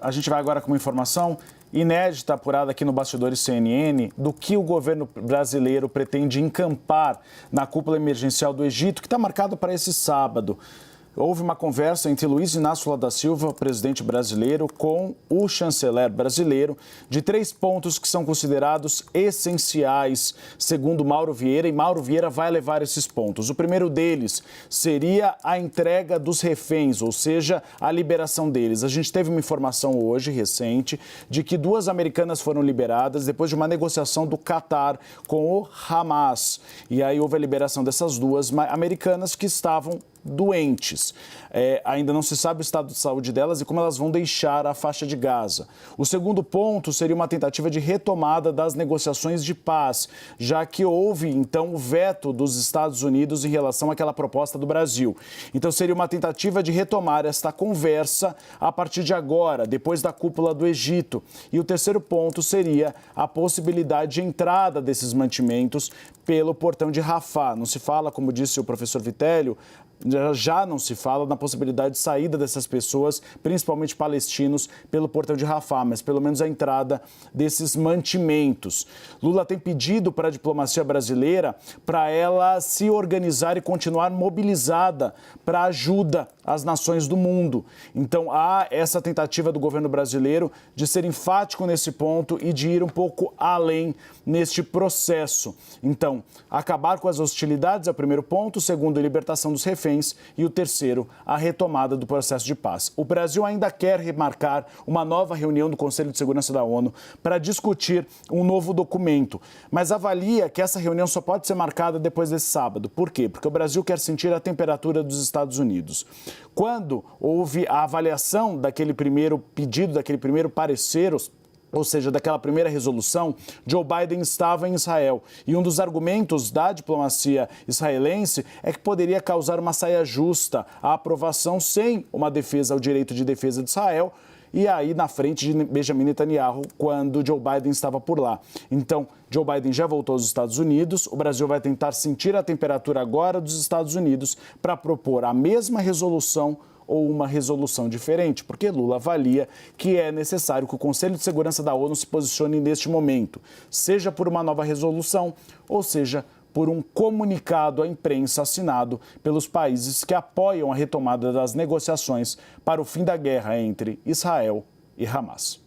A gente vai agora com uma informação inédita apurada aqui no Bastidores CNN do que o governo brasileiro pretende encampar na cúpula emergencial do Egito, que está marcado para esse sábado. Houve uma conversa entre Luiz Inácio Lula da Silva, presidente brasileiro, com o chanceler brasileiro, de 3 pontos que são considerados essenciais, segundo Mauro Vieira, e Mauro Vieira vai levar esses pontos. O primeiro deles seria a entrega dos reféns, ou seja, a liberação deles. A gente teve uma informação hoje, recente, de que 2 americanas foram liberadas depois de uma negociação do Catar com o Hamas. E aí houve a liberação dessas 2 americanas que estavam doentes. Ainda não se sabe o estado de saúde delas e como elas vão deixar a faixa de Gaza. O segundo ponto seria uma tentativa de retomada das negociações de paz, já que houve, então, o veto dos Estados Unidos em relação àquela proposta do Brasil. Então, seria uma tentativa de retomar esta conversa a partir de agora, depois da cúpula do Egito. E o terceiro ponto seria a possibilidade de entrada desses mantimentos pelo portão de Rafah. Não se fala, como disse o professor Vitélio, já não se fala na possibilidade de saída dessas pessoas, principalmente palestinos, pelo portão de Rafah, mas pelo menos a entrada desses mantimentos. Lula tem pedido para a diplomacia brasileira para ela se organizar e continuar mobilizada para ajuda às nações do mundo. Então há essa tentativa do governo brasileiro de ser enfático nesse ponto e de ir um pouco além neste processo. Então, acabar com as hostilidades é o primeiro ponto, o segundo, a libertação dos reféns, e o terceiro, a retomada do processo de paz. O Brasil ainda quer remarcar uma nova reunião do Conselho de Segurança da ONU para discutir um novo documento, mas avalia que essa reunião só pode ser marcada depois desse sábado. Por quê? Porque o Brasil quer sentir a temperatura dos Estados Unidos. Quando houve a avaliação daquele primeiro pedido, daquele primeiro parecer, ou seja, daquela primeira resolução, Joe Biden estava em Israel. E um dos argumentos da diplomacia israelense é que poderia causar uma saia justa a aprovação sem uma defesa ao direito de defesa de Israel, e aí na frente de Benjamin Netanyahu, quando Joe Biden estava por lá. Então, Joe Biden já voltou aos Estados Unidos, o Brasil vai tentar sentir a temperatura agora dos Estados Unidos para propor a mesma resolução ou uma resolução diferente, porque Lula avalia que é necessário que o Conselho de Segurança da ONU se posicione neste momento, seja por uma nova resolução, ou seja, por um comunicado à imprensa assinado pelos países que apoiam a retomada das negociações para o fim da guerra entre Israel e Hamas.